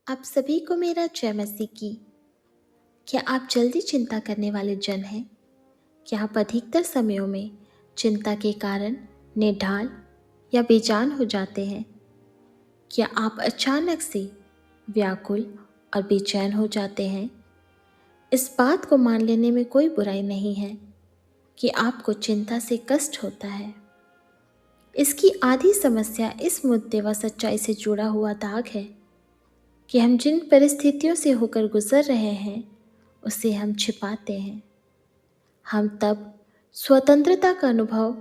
आप सभी को मेरा जय मसीह की। क्या आप जल्दी चिंता करने वाले जन हैं? क्या आप अधिकतर समयों में चिंता के कारण निढाल या बेजान हो जाते हैं? क्या आप अचानक से व्याकुल और बेचैन हो जाते हैं? इस बात को मान लेने में कोई बुराई नहीं है कि आपको चिंता से कष्ट होता है। इसकी आधी समस्या इस मुद्दे व सच्चाई से जुड़ा हुआ दाग है कि हम जिन परिस्थितियों से होकर गुजर रहे हैं उसे हम छिपाते हैं। हम तब स्वतंत्रता का अनुभव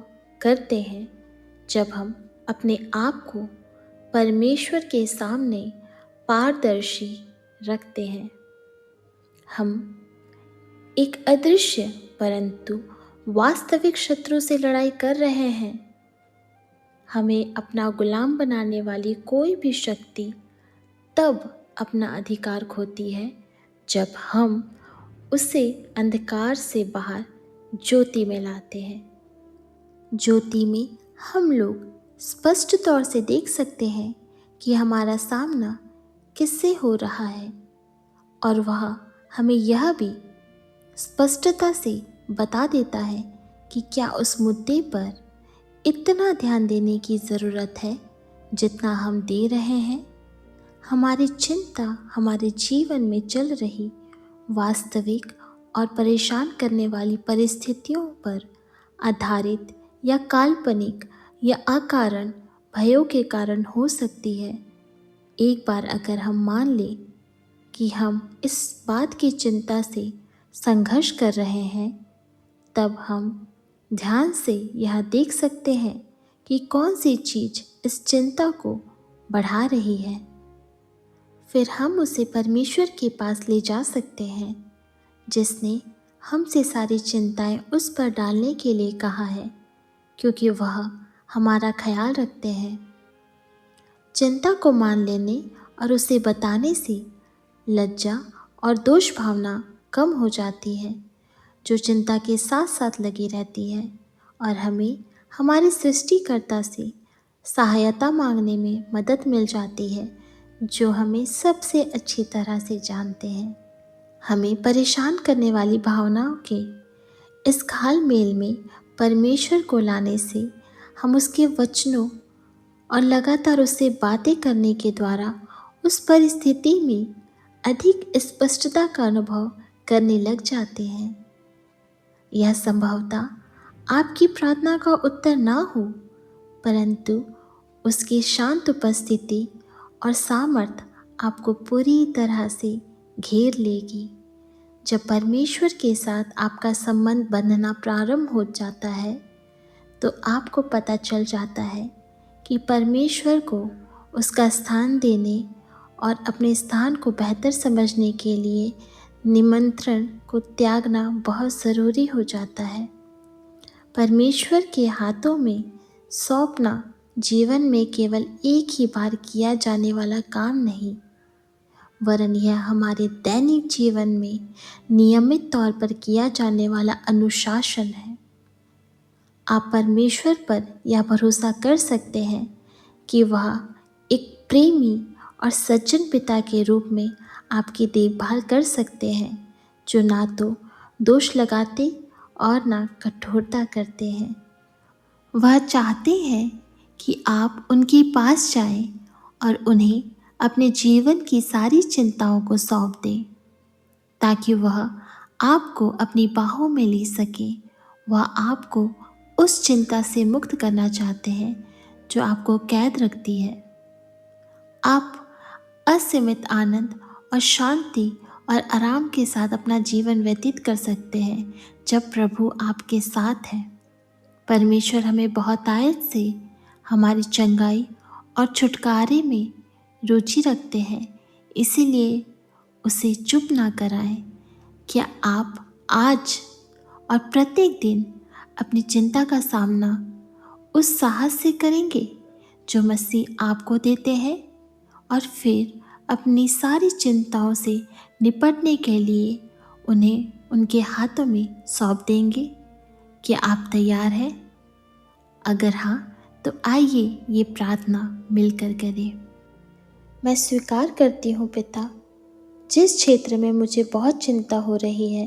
करते हैं जब हम अपने आप को परमेश्वर के सामने पारदर्शी रखते हैं। हम एक अदृश्य परंतु वास्तविक शत्रु से लड़ाई कर रहे हैं। हमें अपना गुलाम बनाने वाली कोई भी शक्ति तब अपना अधिकार खोती है जब हम उसे अंधकार से बाहर ज्योति में लाते हैं। ज्योति में हम लोग स्पष्ट तौर से देख सकते हैं कि हमारा सामना किससे हो रहा है, और वह हमें यह भी स्पष्टता से बता देता है कि क्या उस मुद्दे पर इतना ध्यान देने की ज़रूरत है जितना हम दे रहे हैं। हमारी चिंता हमारे जीवन में चल रही वास्तविक और परेशान करने वाली परिस्थितियों पर आधारित या काल्पनिक या अकारण भयों के कारण हो सकती है। एक बार अगर हम मान लें कि हम इस बात की चिंता से संघर्ष कर रहे हैं, तब हम ध्यान से यह देख सकते हैं कि कौन सी चीज़ इस चिंता को बढ़ा रही है। फिर हम उसे परमेश्वर के पास ले जा सकते हैं जिसने हमसे सारी चिंताएं उस पर डालने के लिए कहा है, क्योंकि वह हमारा ख्याल रखते हैं। चिंता को मान लेने और उसे बताने से लज्जा और दोष भावना कम हो जाती है, जो चिंता के साथ साथ लगी रहती है, और हमें हमारे सृष्टिकर्ता से सहायता मांगने में मदद मिल जाती है, जो हमें सबसे अच्छी तरह से जानते हैं। हमें परेशान करने वाली भावनाओं के इस घालमेल में परमेश्वर को लाने से हम उसके वचनों और लगातार उससे बातें करने के द्वारा उस परिस्थिति में अधिक स्पष्टता का अनुभव करने लग जाते हैं। यह संभवतः आपकी प्रार्थना का उत्तर ना हो, परंतु उसकी शांत उपस्थिति और सामर्थ आपको पूरी तरह से घेर लेगी। जब परमेश्वर के साथ आपका संबंध बंधना प्रारंभ हो जाता है, तो आपको पता चल जाता है कि परमेश्वर को उसका स्थान देने और अपने स्थान को बेहतर समझने के लिए निमंत्रण को त्यागना बहुत ज़रूरी हो जाता है। परमेश्वर के हाथों में सौंपना जीवन में केवल एक ही बार किया जाने वाला काम नहीं, वरन यह हमारे दैनिक जीवन में नियमित तौर पर किया जाने वाला अनुशासन है। आप परमेश्वर पर यह भरोसा कर सकते हैं कि वह एक प्रेमी और सज्जन पिता के रूप में आपकी देखभाल कर सकते हैं, जो ना तो दोष लगाते और ना कठोरता करते हैं। वह चाहते हैं कि आप उनके पास जाएं और उन्हें अपने जीवन की सारी चिंताओं को सौंप दें, ताकि वह आपको अपनी बाहों में ले सके। वह आपको उस चिंता से मुक्त करना चाहते हैं जो आपको कैद रखती है। आप असीमित आनंद और शांति और आराम के साथ अपना जीवन व्यतीत कर सकते हैं जब प्रभु आपके साथ है। परमेश्वर हमें बहुतायत से हमारी चंगाई और छुटकारे में रुचि रखते हैं, इसीलिए उसे चुप ना कराएं। क्या आप आज और प्रत्येक दिन अपनी चिंता का सामना उस साहस से करेंगे जो मसीह आपको देते हैं, और फिर अपनी सारी चिंताओं से निपटने के लिए उन्हें उनके हाथों में सौंप देंगे? क्या आप तैयार हैं? अगर हाँ, तो आइए ये प्रार्थना मिलकर करें। मैं स्वीकार करती हूँ पिता, जिस क्षेत्र में मुझे बहुत चिंता हो रही है,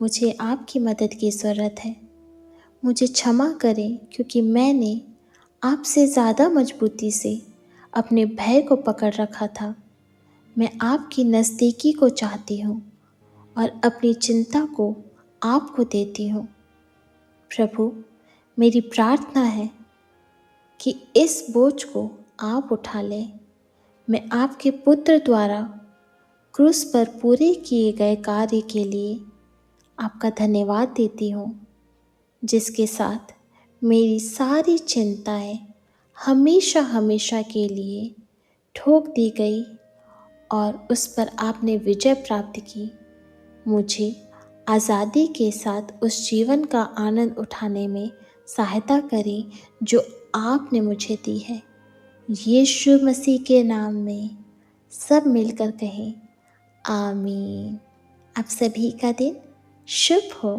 मुझे आपकी मदद की ज़रूरत है। मुझे क्षमा करें क्योंकि मैंने आपसे ज़्यादा मजबूती से अपने भय को पकड़ रखा था। मैं आपकी नज़दीकी को चाहती हूँ और अपनी चिंता को आपको देती हूँ। प्रभु, मेरी प्रार्थना है कि इस बोझ को आप उठा लें। मैं आपके पुत्र द्वारा क्रूस पर पूरे किए गए कार्य के लिए आपका धन्यवाद देती हूँ, जिसके साथ मेरी सारी चिंताएं हमेशा हमेशा के लिए ठोक दी गई और उस पर आपने विजय प्राप्त की। मुझे आज़ादी के साथ उस जीवन का आनंद उठाने में सहायता करें जो आपने मुझे दी है। यीशु मसीह के नाम में सब मिलकर कहें आमीन। आप सभी का दिन शुभ हो।